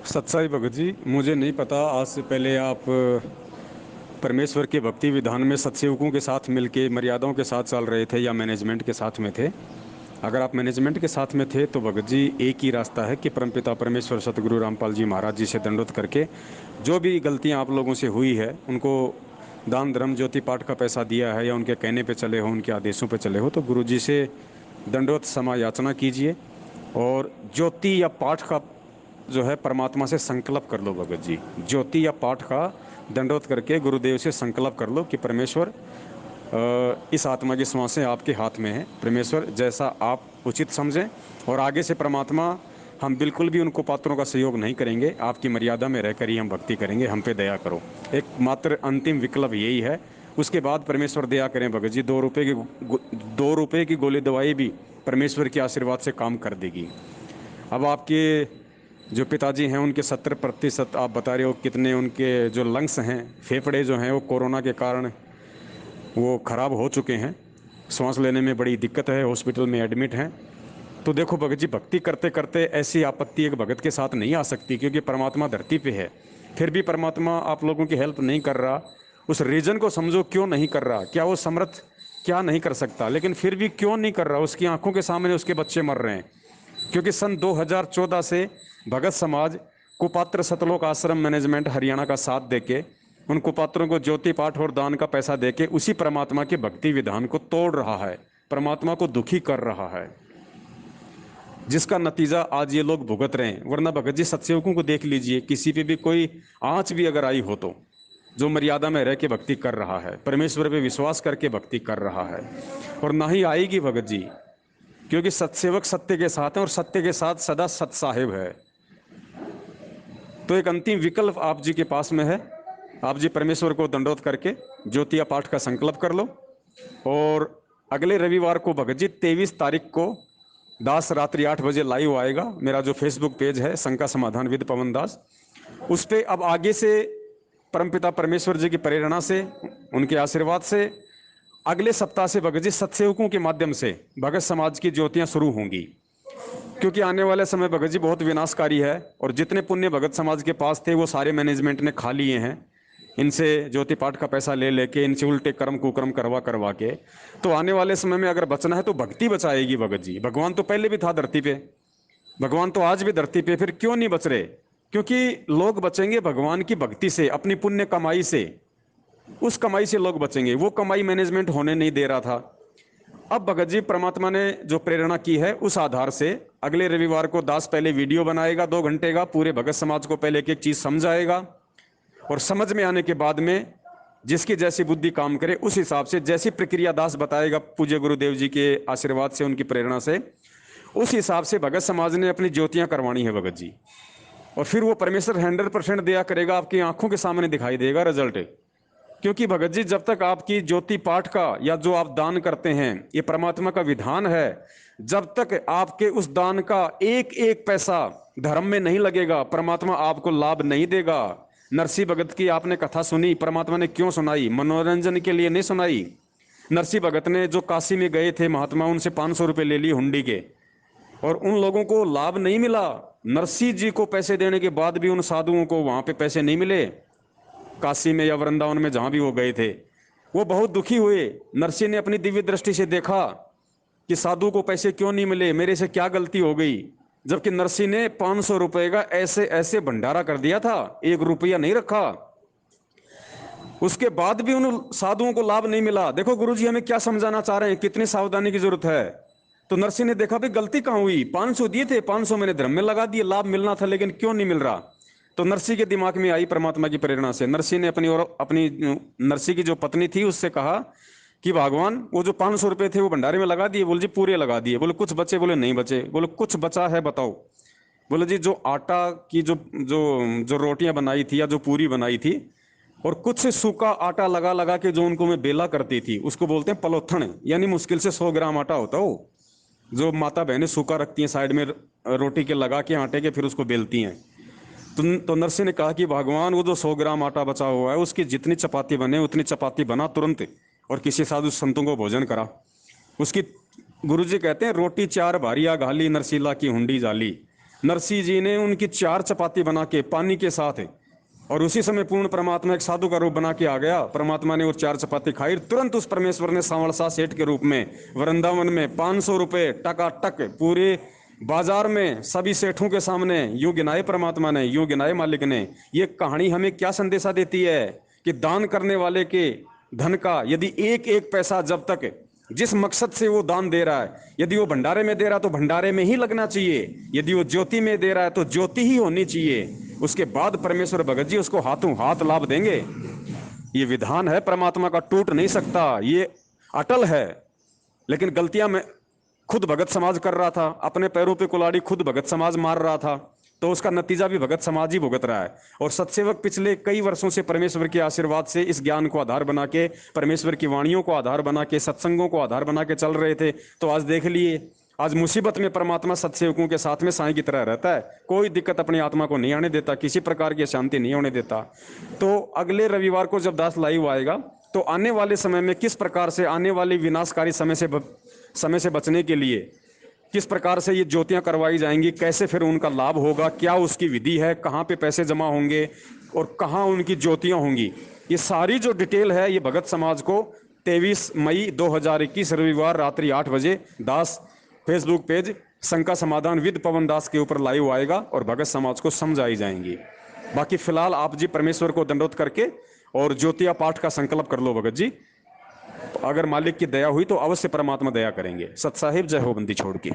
सच्चाई भगत जी, मुझे नहीं पता आज से पहले आप परमेश्वर के भक्ति विधान में सत्सेवकों के साथ मिलके मर्यादाओं के साथ चल रहे थे या मैनेजमेंट के साथ में थे। अगर आप मैनेजमेंट के साथ में थे तो भगत जी एक ही रास्ता है कि परमपिता परमेश्वर सतगुरु रामपाल जी महाराज जी से दंडवत करके जो भी गलतियां आप लोगों से हुई है उनको दान धर्म ज्योति पाठ का पैसा दिया है या उनके कहने पे चले हो, उनके आदेशों पे चले हो, तो गुरु जी से दंडवत क्षमा याचना कीजिए और ज्योति या पाठ का जो है परमात्मा से संकल्प कर लो। भगत जी ज्योति या पाठ का दंडवत करके गुरुदेव से संकल्प कर लो कि परमेश्वर इस आत्मा की श्वासें आपके हाथ में है, परमेश्वर जैसा आप उचित समझें। और आगे से परमात्मा हम बिल्कुल भी उनको पात्रों का सहयोग नहीं करेंगे, आपकी मर्यादा में रहकर ही हम भक्ति करेंगे, हम पे दया करो। एक मात्र अंतिम विकल्प यही है। उसके बाद परमेश्वर दया करें भगत जी, 2 रुपये की गोली दवाई भी परमेश्वर के आशीर्वाद से काम कर देगी। अब आपके जो पिताजी हैं उनके 70% आप बता रहे हो, कितने उनके जो लंग्स हैं, फेफड़े जो हैं वो कोरोना के कारण वो ख़राब हो चुके हैं, सांस लेने में बड़ी दिक्कत है, हॉस्पिटल में एडमिट हैं। तो देखो भगत जी, भक्ति करते करते ऐसी आपत्ति एक भगत के साथ नहीं आ सकती, क्योंकि परमात्मा धरती पे है। फिर भी परमात्मा आप लोगों की हेल्प नहीं कर रहा, उस रीज़न को समझो क्यों नहीं कर रहा। क्या वो समर्थ क्या नहीं कर सकता, लेकिन फिर भी क्यों नहीं कर रहा। उसकी आंखों के सामने उसके बच्चे मर रहे हैं। क्योंकि सन 2014 से भगत समाज कुपात्र सतलोक आश्रम मैनेजमेंट हरियाणा का साथ देके उन कुपात्रों को ज्योति पाठ और दान का पैसा देके उसी परमात्मा के भक्ति विधान को तोड़ रहा है, परमात्मा को दुखी कर रहा है, जिसका नतीजा आज ये लोग भुगत रहे हैं। वरना भगत जी सत्सेवकों को देख लीजिए, किसी पे भी कोई आंच भी अगर आई हो तो जो मर्यादा में रह के भक्ति कर रहा है, परमेश्वर पे विश्वास करके भक्ति कर रहा है, और ना ही आएगी भगत जी, क्योंकि सत्सेवक सत्य के साथ है और सत्य के साथ सदा सत साहिब है। तो एक अंतिम विकल्प आप जी के पास में है, आप जी परमेश्वर को दंडोत करके ज्योतिया पाठ का संकल्प कर लो। और अगले रविवार को भगत जी 23 तारीख को दास रात्रि 8 बजे लाइव आएगा। मेरा जो फेसबुक पेज है शंका समाधान विद पवन दास, उस पर अब आगे से परमपिता परमेश्वर जी की प्रेरणा से, उनके आशीर्वाद से अगले सप्ताह से भगत जी सत्सेवकों के माध्यम से भगत समाज की ज्योतियां शुरू होंगी। क्योंकि आने वाले समय भगत जी बहुत विनाशकारी है, और जितने पुण्य भगत समाज के पास थे वो सारे मैनेजमेंट ने खा लिए हैं, इनसे ज्योति पाठ का पैसा ले लेके, इनसे उल्टे कर्म कुकर्म करवा करवा के। तो आने वाले समय में अगर बचना है तो भक्ति बचाएगी भगत जी। भगवान तो पहले भी था धरती पे, भगवान तो आज भी धरती पे, फिर क्यों नहीं बच रहे। क्योंकि लोग बचेंगे भगवान की भक्ति से, अपनी पुण्य कमाई से, उस कमाई से लोग बचेंगे। वो कमाई मैनेजमेंट होने नहीं दे रहा था। अब भगत जी परमात्मा ने जो प्रेरणा की है उस आधार से अगले रविवार को दास पहले वीडियो बनाएगा 2 घंटे का, पूरे भगत समाज को पहले एक एक चीज समझाएगा, और समझ में आने के बाद में जिसकी जैसी बुद्धि काम करे उस हिसाब से जैसी प्रक्रिया दास बताएगा पूज्य गुरुदेव जी के आशीर्वाद से, उनकी प्रेरणा से, उस हिसाब से भगत समाज ने अपनी ज्योतियां करवानी है भगत जी। और फिर वो परमेश्वर 100% दया करेगा, आपकी आंखों के सामने दिखाई देगा रिजल्ट। क्योंकि भगत जी जब तक आपकी ज्योति पाठ का या जो आप दान करते हैं ये परमात्मा का विधान है, जब तक आपके उस दान का एक एक पैसा धर्म में नहीं लगेगा परमात्मा आपको लाभ नहीं देगा। नरसिंह भगत की आपने कथा सुनी, परमात्मा ने क्यों सुनाई? मनोरंजन के लिए नहीं सुनाई। नरसिंह भगत ने जो काशी में गए थे महात्मा, उनसे 500 रुपये ले लिए हुंडी के, और उन लोगों को लाभ नहीं मिला। नरसिंह जी को पैसे देने के बाद भी उन साधुओं को वहां पे पैसे नहीं मिले। काशी में या वृंदावन में जहां भी वो गए थे, वो बहुत दुखी हुए। नरसिंह ने अपनी दिव्य दृष्टि से देखा कि साधु को पैसे क्यों नहीं मिले, मेरे से क्या गलती हो गई। जबकि नरसिंह ने 500 रुपए का ऐसे ऐसे भंडारा कर दिया था, 1 रुपया नहीं रखा। उसके बाद भी उन साधुओं को लाभ नहीं मिला। देखो गुरुजी हमें क्या समझाना चाह रहे हैं, कितनी सावधानी की जरूरत है। तो नरसिंह ने देखा भाई गलती कहां हुई, 500 दिए थे, 500 मैंने धर्म में लगा दिए, लाभ मिलना था लेकिन क्यों नहीं मिल रहा। तो नरसिंह के दिमाग में आई परमात्मा की प्रेरणा से, नरसिंह ने अपनी नरसिंह की जो पत्नी थी उससे कहा कि भगवान वो जो 500 रुपए थे वो भंडारे में लगा दिए? बोले जी पूरे लगा दिए। बोले कुछ बचे? बोले नहीं बचे। बोले कुछ बचा है बताओ? बोले जी जो आटा की जो जो जो रोटियां बनाई थी या जो पूरी बनाई थी, और कुछ सूखा आटा लगा लगा के जो उनको मैं बेला करती थी, उसको बोलते हैं पलोथन, यानी मुश्किल से 100 ग्राम आटा होता हो, जो माता बहनें सूखा रखती हैं साइड में रोटी के लगा के आटे के, फिर उसको बेलती हैं। तो नरसिंह ने कहा कि भगवान वो जो 100 ग्राम आटा बचा हुआ है उसकी जितनी चपाती बने उतनी चपाती बना तुरंत, और किसी साधु संतों को भोजन करा। उसकी गुरुजी कहते हैं रोटी 4 भारिया घाली नरसिला की हुंडी जाली। नरसिंह जी ने उनकी 4 चपाती बना के पानी के साथ, और उसी समय पूर्ण परमात्मा एक साधु का रूप बना के आ गया। परमात्मा ने वो 4 चपाती खाई, तुरंत उस परमेश्वर ने सांवरसा सेठ के रूप में वृंदावन में 500 रुपए टकाटक पूरे बाजार में सभी सेठों के सामने यूं गिनाए परमात्मा ने, यूं गिनाए मालिक ने। ये कहानी हमें क्या संदेशा देती है कि दान करने वाले के धन का यदि एक एक पैसा, जब तक जिस मकसद से वो दान दे रहा है, यदि वो भंडारे में दे रहा है तो भंडारे में ही लगना चाहिए, यदि वो ज्योति में दे रहा है तो ज्योति ही होनी चाहिए। उसके बाद परमेश्वर भगत जी उसको हाथों हाथ लाभ देंगे। ये विधान है परमात्मा का, टूट नहीं सकता, ये अटल है। लेकिन गलतियां मैं खुद भगत समाज कर रहा था, अपने पैरों पे कुल्हाड़ी खुद भगत समाज मार रहा था, तो उसका नतीजा भी भगत समाज ही भुगत रहा है। और सत्सेवक पिछले कई वर्षों से परमेश्वर के आशीर्वाद से इस ज्ञान को आधार बना के, परमेश्वर की वाणियों को आधार बना के, सत्संगों को आधार बना के चल रहे थे। तो आज देख लिए, आज मुसीबत में परमात्मा सत्सेवकों के साथ में साईं की तरह रहता है, कोई दिक्कत अपनी आत्मा को नहीं आने देता, किसी प्रकार की अशांति नहीं होने देता। तो अगले रविवार को जब दास लाइव आएगा तो आने वाले समय में किस प्रकार से, आने वाली विनाशकारी समय से बचने के लिए किस प्रकार से ये ज्योतियां करवाई जाएंगी, कैसे फिर उनका लाभ होगा, क्या उसकी विधि है, कहाँ पे पैसे जमा होंगे और कहाँ उनकी ज्योतियां होंगी, ये सारी जो डिटेल है ये भगत समाज को 23 मई 2021 रविवार रात्रि 8 बजे दास फेसबुक पेज शंका समाधान विद पवन दास के ऊपर लाइव आएगा और भगत समाज को समझाई जाएंगी। बाकी फिलहाल आप जी परमेश्वर को दंडोत करके और ज्योतिया पाठ का संकल्प कर लो भगत जी। अगर मालिक की दया हुई तो अवश्य परमात्मा दया करेंगे। सत साहिब, जय हो बंदी छोड़ के।